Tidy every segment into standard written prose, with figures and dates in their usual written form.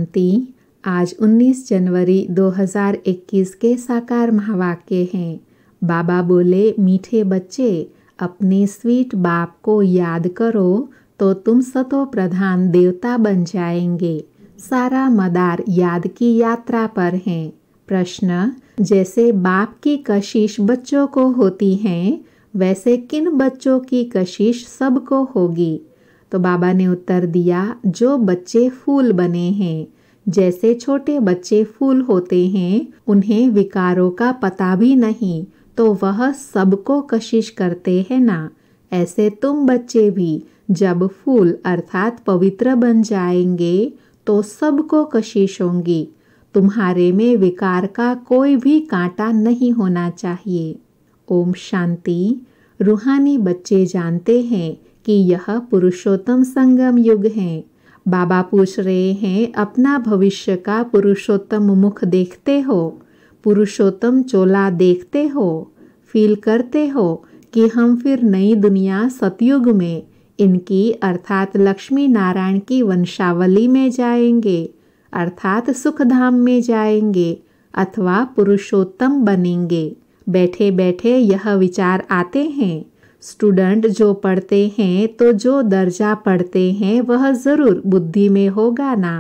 शांति। आज 19 जनवरी 2021 के साकार महावाक्य हैं। बाबा बोले, मीठे बच्चे, अपने स्वीट बाप को याद करो तो तुम सतो प्रधान देवता बन जाएंगे। सारा मदार याद की यात्रा पर है। प्रश्न, जैसे बाप की कशिश बच्चों को होती है, वैसे किन बच्चों की कशिश सबको होगी? तो बाबा ने उत्तर दिया, जो बच्चे फूल बने हैं। जैसे छोटे बच्चे फूल होते हैं, उन्हें विकारों का पता भी नहीं, तो वह सबको कशिश करते हैं ना। ऐसे तुम बच्चे भी जब फूल अर्थात पवित्र बन जाएंगे तो सबको कशिश होंगी। तुम्हारे में विकार का कोई भी कांटा नहीं होना चाहिए। ओम शांति। रूहानी बच्चे जानते हैं कि यह पुरुषोत्तम संगम युग है। बाबा पूछ रहे हैं, अपना भविष्य का पुरुषोत्तम मुख देखते हो? पुरुषोत्तम चोला देखते हो? फील करते हो कि हम फिर नई दुनिया सतयुग में इनकी अर्थात लक्ष्मी नारायण की वंशावली में जाएंगे, अर्थात सुखधाम में जाएंगे अथवा पुरुषोत्तम बनेंगे? बैठे बैठे यह विचार आते हैं। स्टूडेंट जो पढ़ते हैं तो जो दर्जा पढ़ते हैं वह ज़रूर बुद्धि में होगा ना।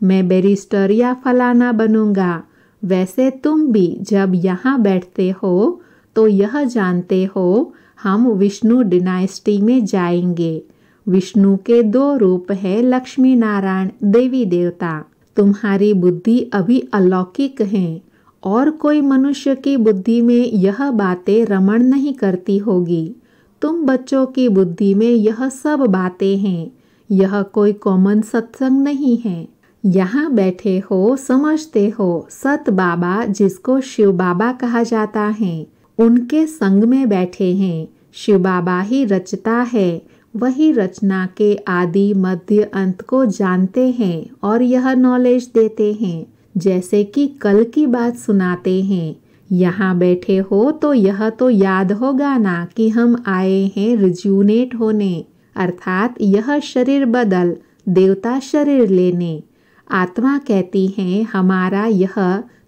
मैं बैरिस्टर या फलाना बनूंगा। वैसे तुम भी जब यहाँ बैठते हो तो यह जानते हो हम विष्णु डिनाइस्टी में जाएंगे। विष्णु के 2 रूप है, लक्ष्मी नारायण देवी देवता। तुम्हारी बुद्धि अभी अलौकिक है और कोई मनुष्य की बुद्धि में यह बातें रमण नहीं करती होगी। तुम बच्चों की बुद्धि में यह सब बातें हैं। यह कोई कॉमन सत्संग नहीं है। यहाँ बैठे हो, समझते हो सत बाबा जिसको शिव बाबा कहा जाता है, उनके संग में बैठे हैं। शिव बाबा ही रचता है, वही रचना के आदि मध्य अंत को जानते हैं और यह नॉलेज देते हैं, जैसे कि कल की बात सुनाते हैं। यहाँ बैठे हो तो यह तो याद होगा ना कि हम आए हैं रिज्यूनेट होने, अर्थात यह शरीर बदल देवता शरीर लेने। आत्मा कहती है हमारा यह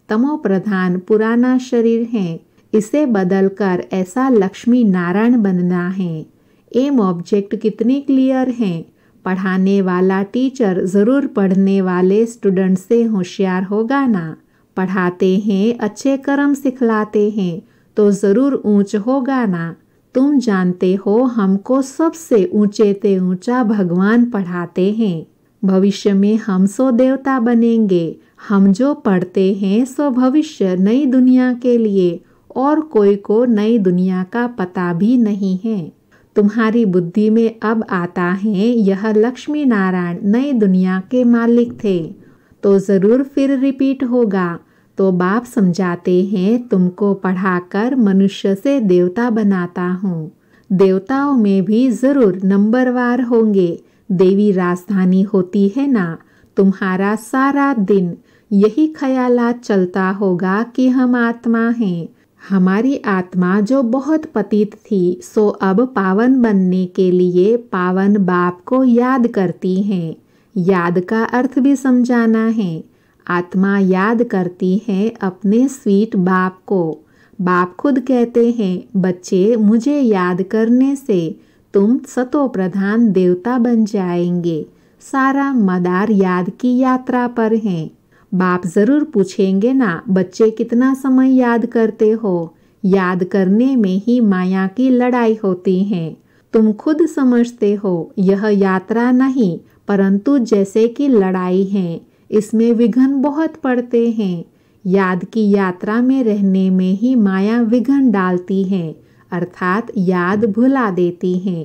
तमो प्रधान पुराना शरीर है, इसे बदलकर ऐसा लक्ष्मी नारायण बनना है। एम ऑब्जेक्ट कितनी क्लियर हैं। पढ़ाने वाला टीचर ज़रूर पढ़ने वाले स्टूडेंट से होशियार होगा ना। पढ़ाते हैं, अच्छे कर्म सिखलाते हैं तो ज़रूर ऊंच होगा ना। तुम जानते हो हमको सबसे ऊंचे ते ऊंचा भगवान पढ़ाते हैं। भविष्य में हम सो देवता बनेंगे। हम जो पढ़ते हैं सो भविष्य नई दुनिया के लिए, और कोई को नई दुनिया का पता भी नहीं है। तुम्हारी बुद्धि में अब आता है यह लक्ष्मी नारायण नई दुनिया के मालिक थे, तो ज़रूर फिर रिपीट होगा। तो बाप समझाते हैं, तुमको पढ़ाकर मनुष्य से देवता बनाता हूँ। देवताओं में भी ज़रूर नंबरवार होंगे। देवी राजधानी होती है ना। तुम्हारा सारा दिन यही ख्यालात चलता होगा कि हम आत्मा हैं। हमारी आत्मा जो बहुत पतित थी सो अब पावन बनने के लिए पावन बाप को याद करती हैं। याद का अर्थ भी समझाना है। आत्मा याद करती है अपने स्वीट बाप को। बाप खुद कहते हैं, बच्चे मुझे याद करने से तुम सतो प्रधान देवता बन जाएंगे। सारा मदार याद की यात्रा पर हैं। बाप ज़रूर पूछेंगे ना, बच्चे कितना समय याद करते हो? याद करने में ही माया की लड़ाई होती है। तुम खुद समझते हो यह यात्रा नहीं परंतु जैसे कि लड़ाई है। इसमें विघ्न बहुत पड़ते हैं। याद की यात्रा में रहने में ही माया विघ्न डालती है, अर्थात याद भुला देती है।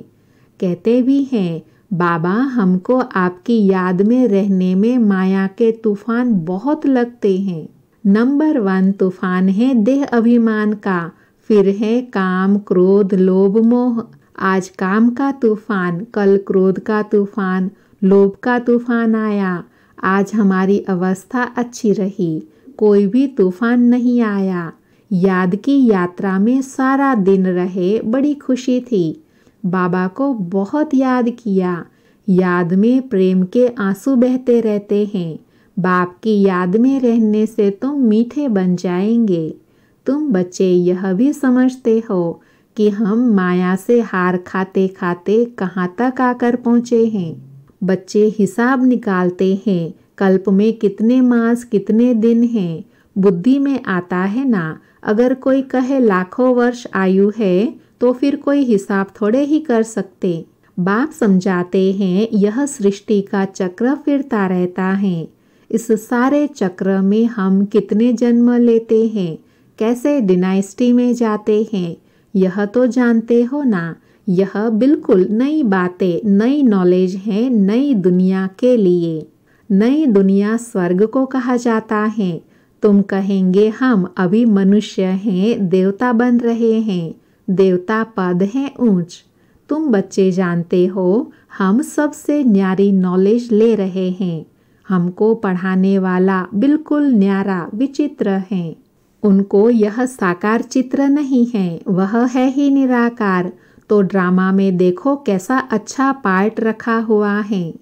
कहते भी हैं, बाबा हमको आपकी याद में रहने में माया के तूफान बहुत लगते हैं। नंबर 1 तूफान है देह अभिमान का, फिर है काम क्रोध लोभ मोह। आज काम का तूफान, कल क्रोध का तूफान, लोभ का तूफान आया। आज हमारी अवस्था अच्छी रही, कोई भी तूफान नहीं आया। याद की यात्रा में सारा दिन रहे, बड़ी खुशी थी। बाबा को बहुत याद किया। याद में प्रेम के आंसू बहते रहते हैं। बाप की याद में रहने से तुम मीठे बन जाएंगे। तुम बच्चे यह भी समझते हो कि हम माया से हार खाते खाते कहाँ तक आकर पहुँचे हैं। बच्चे हिसाब निकालते हैं, कल्प में कितने मास कितने दिन हैं। बुद्धि में आता है ना, अगर कोई कहे लाखों वर्ष आयु है तो फिर कोई हिसाब थोड़े ही कर सकते। बाप समझाते हैं यह सृष्टि का चक्र फिरता रहता है। इस सारे चक्र में हम कितने जन्म लेते हैं, कैसे डिनाइस्टी में जाते हैं, यह तो जानते हो ना। यह बिल्कुल नई बातें, नई नॉलेज है नई दुनिया के लिए। नई दुनिया स्वर्ग को कहा जाता है। तुम कहेंगे हम अभी मनुष्य हैं, देवता बन रहे हैं, देवता पद है ऊंच। तुम बच्चे जानते हो हम सबसे न्यारी नॉलेज ले रहे हैं। हमको पढ़ाने वाला बिल्कुल न्यारा विचित्र है। उनको यह साकार चित्र नहीं है, वह है ही निराकार। तो ड्रामा में देखो कैसा अच्छा पार्ट रखा हुआ है।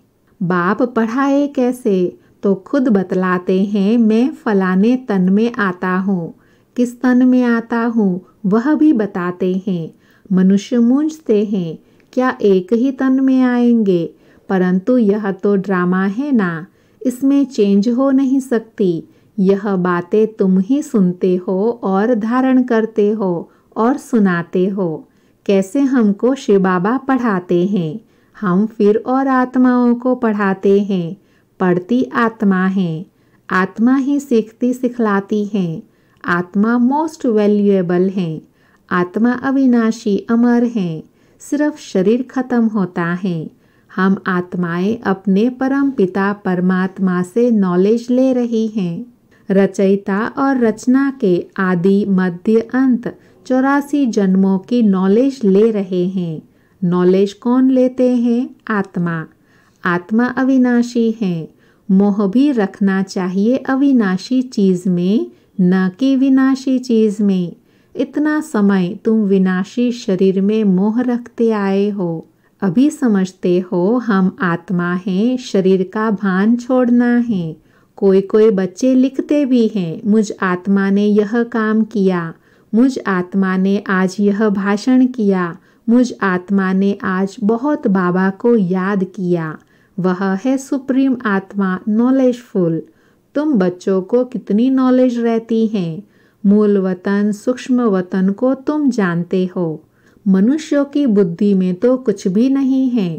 बाप पढ़ाए कैसे, तो खुद बतलाते हैं मैं फलाने तन में आता हूँ। किस तन में आता हूँ वह भी बताते हैं। मनुष्य मूंझते हैं क्या एक ही तन में आएंगे, परंतु यह तो ड्रामा है ना, इसमें चेंज हो नहीं सकती। यह बातें तुम ही सुनते हो और धारण करते हो और सुनाते हो। कैसे हमको शिव बाबा पढ़ाते हैं, हम फिर और आत्माओं को पढ़ाते हैं। पढ़ती आत्मा है, आत्मा ही सीखती सिखलाती है। आत्मा मोस्ट वैल्यूएबल है। आत्मा अविनाशी अमर है। सिर्फ शरीर खत्म होता है। हम आत्माएं अपने परम पिता परमात्मा से नॉलेज ले रही हैं। रचयिता और रचना के आदि मध्य अंत 84 जन्मों की नॉलेज ले रहे हैं। नॉलेज कौन लेते हैं? आत्मा। आत्मा अविनाशी है। मोह भी रखना चाहिए अविनाशी चीज में, न कि विनाशी चीज में। इतना समय तुम विनाशी शरीर में मोह रखते आए हो। अभी समझते हो हम आत्मा हैं, शरीर का भान छोड़ना है। कोई कोई बच्चे लिखते भी हैं, मुझ आत्मा ने यह काम किया, मुझ आत्मा ने आज यह भाषण किया, मुझ आत्मा ने आज बहुत बाबा को याद किया। वह है सुप्रीम आत्मा, नॉलेजफुल। तुम बच्चों को कितनी नॉलेज रहती है। मूल वतन सूक्ष्म वतन को तुम जानते हो। मनुष्यों की बुद्धि में तो कुछ भी नहीं है।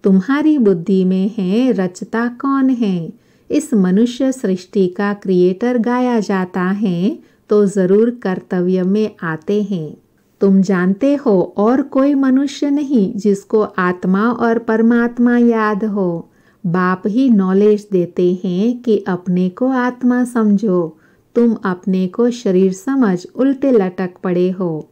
तुम्हारी बुद्धि में है रचता कौन है। इस मनुष्य सृष्टि का क्रिएटर गाया जाता है तो जरूर कर्तव्य में आते हैं। तुम जानते हो और कोई मनुष्य नहीं जिसको आत्मा और परमात्मा याद हो। बाप ही नॉलेज देते हैं कि अपने को आत्मा समझो। तुम अपने को शरीर समझ उल्टे लटक पड़े हो।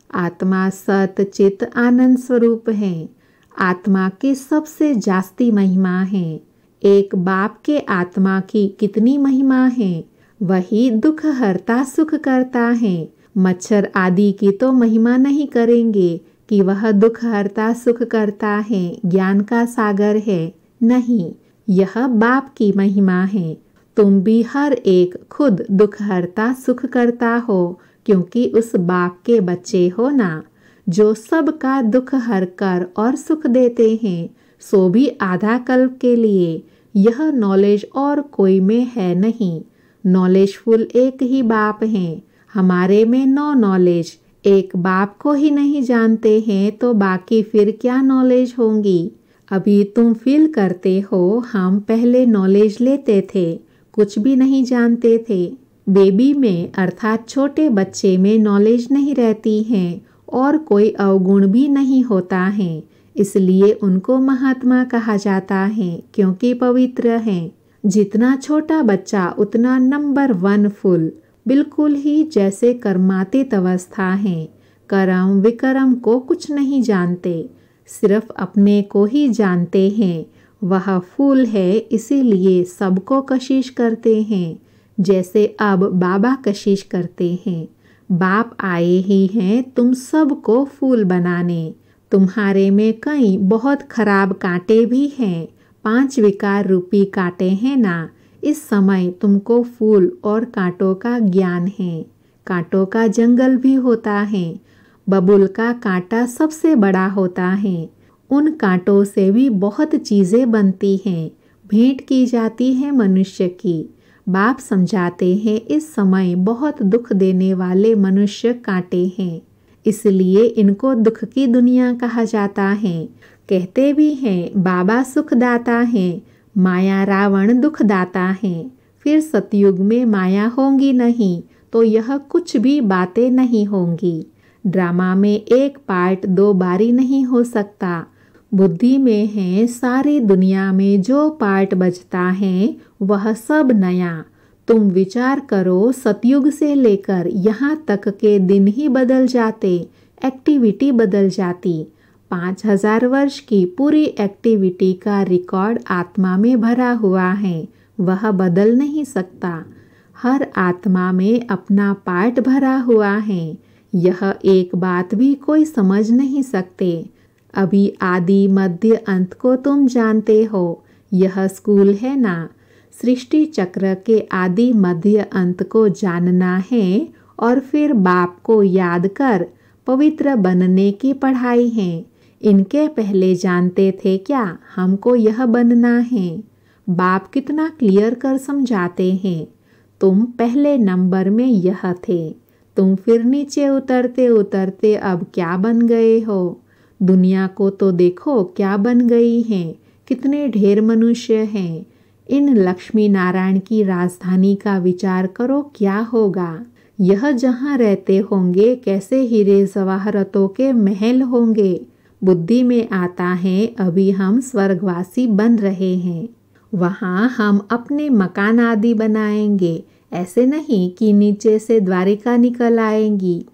आत्मा सत चित आनंद स्वरूप है। आत्मा की सबसे जास्ती महिमा है। एक बाप के आत्मा की कितनी महिमा है। वही दुख हरता सुख करता है। मच्छर आदि की तो महिमा नहीं करेंगे कि वह दुख हरता सुख करता है, ज्ञान का सागर है। नहीं, यह बाप की महिमा है। तुम भी हर एक खुद दुख हरता सुख करता हो, क्योंकि उस बाप के बच्चे हो ना, जो सबका दुख हर कर और सुख देते हैं, सो भी आधा कल्प के लिए। यह नॉलेज और कोई में है नहीं। नॉलेजफुल एक ही बाप है। हमारे में नो नॉलेज। एक बाप को ही नहीं जानते हैं तो बाकी फिर क्या नॉलेज होंगी। अभी तुम फील करते हो हम पहले नॉलेज लेते थे, कुछ भी नहीं जानते थे। बेबी में अर्थात छोटे बच्चे में नॉलेज नहीं रहती है और कोई अवगुण भी नहीं होता है। इसलिए उनको महात्मा कहा जाता है, क्योंकि पवित्र हैं। जितना छोटा बच्चा उतना नंबर 1 फुल, बिल्कुल ही जैसे कर्मातीत अवस्था है। कर्म विकर्म को कुछ नहीं जानते, सिर्फ अपने को ही जानते हैं। वह फूल है, इसीलिए सबको कशिश करते हैं, जैसे अब बाबा कशिश करते हैं। बाप आए ही हैं तुम सबको फूल बनाने। तुम्हारे में कई बहुत खराब कांटे भी हैं। 5 विकार रूपी कांटे हैं ना, इस समय तुमको फूल और कांटों का ज्ञान है। कांटों का जंगल भी होता है। बबूल का कांटा सबसे बड़ा होता है। उन कांटों से भी बहुत चीज़ें बनती हैं, भेंट की जाती है मनुष्य की। बाप समझाते हैं इस समय बहुत दुख देने वाले मनुष्य कांटे हैं, इसलिए इनको दुख की दुनिया कहा जाता है। कहते भी हैं बाबा सुखदाता है, माया रावण दुखदाता है। फिर सतयुग में माया होंगी नहीं तो यह कुछ भी बातें नहीं होंगी। ड्रामा में एक पार्ट 2 बारी नहीं हो सकता। बुद्धि में है सारी दुनिया में जो पार्ट बजता है वह सब नया। तुम विचार करो, सतयुग से लेकर यहाँ तक के दिन ही बदल जाते, एक्टिविटी बदल जाती। 5000 वर्ष की पूरी एक्टिविटी का रिकॉर्ड आत्मा में भरा हुआ है, वह बदल नहीं सकता। हर आत्मा में अपना पार्ट भरा हुआ है। यह एक बात भी कोई समझ नहीं सकते। अभी आदि मध्य अंत को तुम जानते हो, यह स्कूल है ना। सृष्टि चक्र के आदि मध्य अंत को जानना है और फिर बाप को याद कर पवित्र बनने की पढ़ाई है। इनके पहले जानते थे क्या हमको यह बनना है? बाप कितना क्लियर कर समझाते हैं। तुम पहले नंबर में यह थे, तुम फिर नीचे उतरते उतरते अब क्या बन गए हो। दुनिया को तो देखो क्या बन गई है, कितने ढेर मनुष्य हैं। इन लक्ष्मी नारायण की राजधानी का विचार करो क्या होगा। यह जहाँ रहते होंगे कैसे हीरे जवाहरतों के महल होंगे। बुद्धि में आता है अभी हम स्वर्गवासी बन रहे हैं, वहाँ हम अपने मकान आदि बनाएंगे। ऐसे नहीं कि नीचे से द्वारिका निकल आएंगी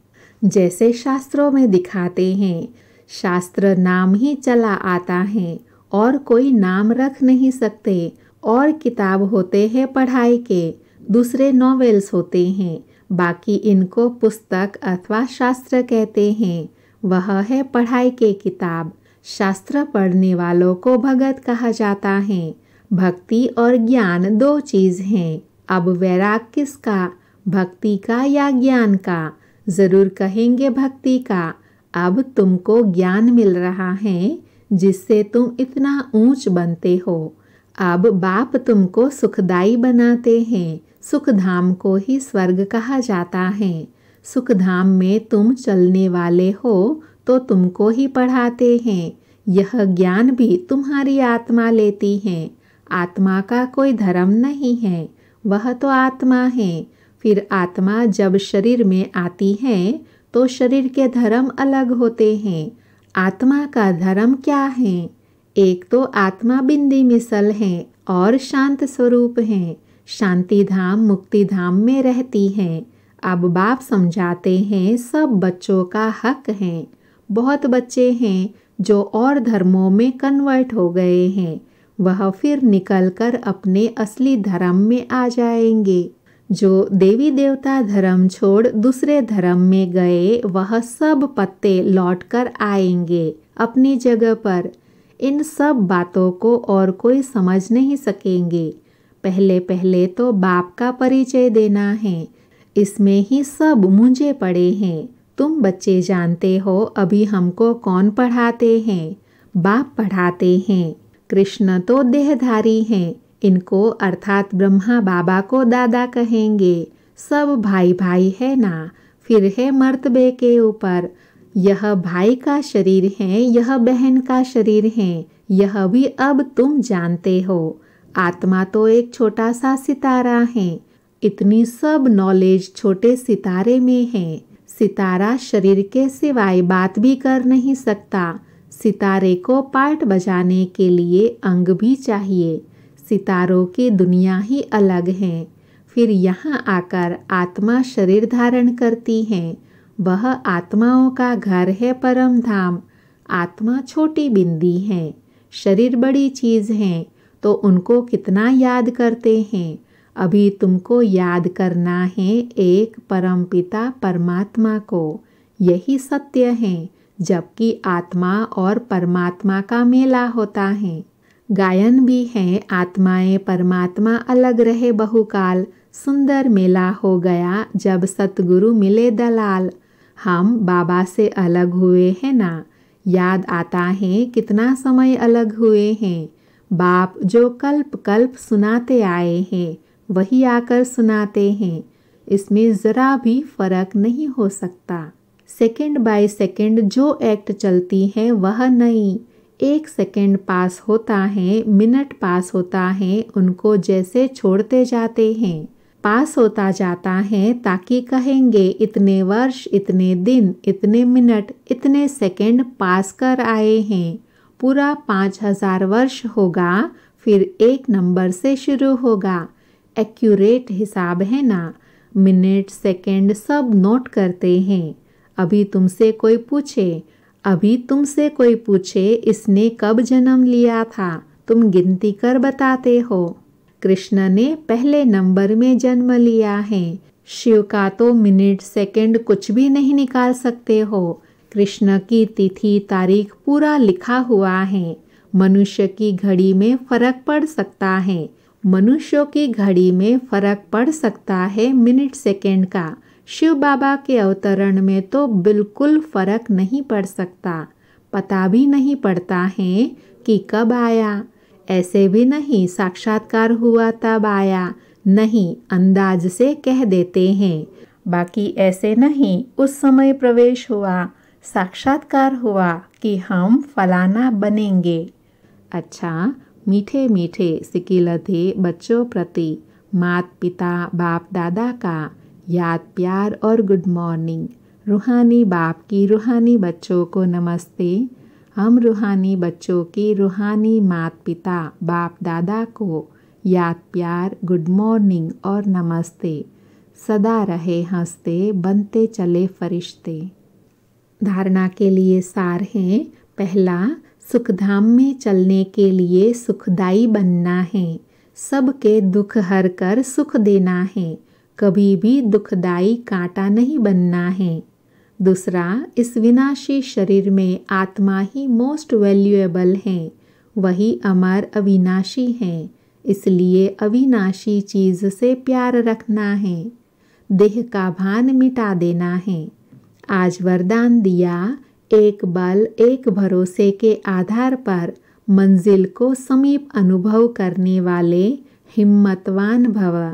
जैसे शास्त्रों में दिखाते हैं। शास्त्र नाम ही चला आता है और कोई नाम रख नहीं सकते। और किताब होते हैं पढ़ाई के, दूसरे नॉवेल्स होते हैं, बाकी इनको पुस्तक अथवा शास्त्र कहते हैं। वह है पढ़ाई के किताब। शास्त्र पढ़ने वालों को भगत कहा जाता है। भक्ति और ज्ञान 2 चीज़ हैं। अब वैराग किसका, भक्ति का या ज्ञान का? ज़रूर कहेंगे भक्ति का। अब तुमको ज्ञान मिल रहा है जिससे तुम इतना ऊंच बनते हो। अब बाप तुमको सुखदाई बनाते हैं। सुखधाम को ही स्वर्ग कहा जाता है। सुखधाम में तुम चलने वाले हो तो तुमको ही पढ़ाते हैं। यह ज्ञान भी तुम्हारी आत्मा लेती है। आत्मा का कोई धर्म नहीं है, वह तो आत्मा है। फिर आत्मा जब शरीर में आती है तो शरीर के धर्म अलग होते हैं। आत्मा का धर्म क्या है? एक तो आत्मा बिंदी मिसल है और शांत स्वरूप है। शांति धाम मुक्ति धाम में रहती है। अब बाप समझाते हैं सब बच्चों का हक है। बहुत बच्चे हैं जो और धर्मों में कन्वर्ट हो गए हैं, वह फिर निकलकर अपने असली धर्म में आ जाएंगे। जो देवी देवता धर्म छोड़ दूसरे धर्म में गए वह सब पत्ते लौटकर आएंगे अपनी जगह पर। इन सब बातों को और कोई समझ नहीं सकेंगे। पहले पहले तो बाप का परिचय देना है, इसमें ही सब मुंझे पड़े हैं। तुम बच्चे जानते हो अभी हमको कौन पढ़ाते हैं? बाप पढ़ाते हैं। कृष्ण तो देहधारी हैं, इनको अर्थात ब्रह्मा बाबा को दादा कहेंगे। सब भाई भाई है ना। फिर है मर्तबे के ऊपर, यह भाई का शरीर है, यह बहन का शरीर है। यह भी अब तुम जानते हो। आत्मा तो एक छोटा सा सितारा है। इतनी सब नॉलेज छोटे सितारे में है। सितारा शरीर के सिवाय बात भी कर नहीं सकता। सितारे को पार्ट बजाने के लिए अंग भी चाहिए। सितारों की दुनिया ही अलग है। फिर यहाँ आकर आत्मा शरीर धारण करती है। वह आत्माओं का घर है परम धाम। आत्मा छोटी बिंदी है, शरीर बड़ी चीज़ है, तो उनको कितना याद करते हैं। अभी तुमको याद करना है एक परमपिता परमात्मा को। यही सत्य है। जबकि आत्मा और परमात्मा का मेला होता है। गायन भी है, आत्माएं परमात्मा अलग रहे बहुकाल। सुंदर मेला हो गया जब सतगुरु मिले दलाल। हम बाबा से अलग हुए हैं ना, याद आता है कितना समय अलग हुए हैं। बाप जो कल्प कल्प सुनाते आए हैं वही आकर सुनाते हैं। इसमें ज़रा भी फर्क नहीं हो सकता। सेकंड बाय सेकंड जो एक्ट चलती है वह नहीं। 1 सेकंड पास होता है, मिनट पास होता है, उनको जैसे छोड़ते जाते हैं। पास होता जाता है ताकि कहेंगे इतने वर्ष, इतने दिन, इतने मिनट, इतने सेकंड पास कर आए हैं। पूरा 5000 वर्ष होगा, फिर 1 नंबर से शुरू होगा। एक्यूरेट हिसाब है ना, मिनट सेकंड सब नोट करते हैं। अभी तुमसे कोई पूछे इसने कब जन्म लिया था, तुम गिनती कर बताते हो। कृष्ण ने पहले नंबर में जन्म लिया है। शिव का तो मिनट सेकंड कुछ भी नहीं निकाल सकते हो। कृष्ण की तिथि तारीख पूरा लिखा हुआ है। मनुष्य की घड़ी में फर्क पड़ सकता है। मनुष्यों की घड़ी में फर्क पड़ सकता है मिनट सेकंड का। शिव बाबा के अवतरण में तो बिल्कुल फर्क नहीं पड़ सकता। पता भी नहीं पड़ता है कि कब आया। ऐसे भी नहीं साक्षात्कार हुआ तब आया, नहीं अंदाज से कह देते हैं। बाकी ऐसे नहीं उस समय प्रवेश हुआ, साक्षात्कार हुआ कि हम फलाना बनेंगे। अच्छा, मीठे मीठे सिकिलते बच्चों प्रति माता पिता बाप दादा का याद प्यार और गुड मॉर्निंग। रूहानी बाप की रूहानी बच्चों को नमस्ते। हम रूहानी बच्चों की रूहानी माता पिता बाप दादा को याद प्यार गुड मॉर्निंग और नमस्ते। सदा रहे हंसते, बनते चले फरिश्ते। धारणा के लिए सार है। पहला, सुखधाम में चलने के लिए सुखदाई बनना है। सबके दुख हर कर सुख देना है। कभी भी दुखदाई कांटा नहीं बनना है। दूसरा, इस विनाशी शरीर में आत्मा ही मोस्ट वैल्यूएबल है। वही अमर अविनाशी है। इसलिए अविनाशी चीज़ से प्यार रखना है। देह का भान मिटा देना है। आज वरदान दिया, एक बल एक भरोसे के आधार पर मंजिल को समीप अनुभव करने वाले हिम्मतवान भव।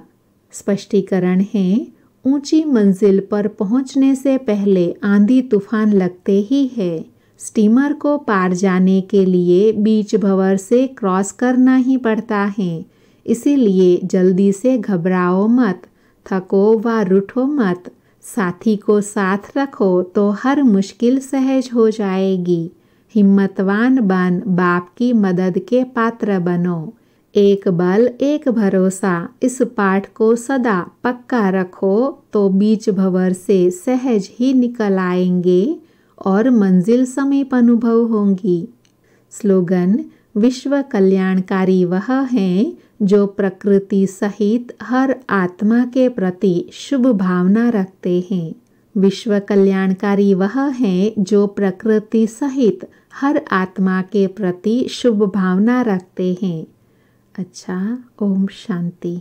स्पष्टीकरण है, ऊंची मंजिल पर पहुंचने से पहले आंधी तूफान लगते ही है। स्टीमर को पार जाने के लिए बीच भंवर से क्रॉस करना ही पड़ता है। इसीलिए जल्दी से घबराओ मत, थको व रूठो मत। साथी को साथ रखो तो हर मुश्किल सहज हो जाएगी। हिम्मतवान बन बाप की मदद के पात्र बनो। एक बल एक भरोसा, इस पाठ को सदा पक्का रखो तो बीच भंवर से सहज ही निकल आएंगे और मंजिल समीप अनुभव होंगी। स्लोगन, विश्व कल्याणकारी वह हैं जो प्रकृति सहित हर आत्मा के प्रति शुभ भावना रखते हैं। विश्व कल्याणकारी वह हैं जो प्रकृति सहित हर आत्मा के प्रति शुभ भावना रखते हैं। अच्छा, ओम शांति।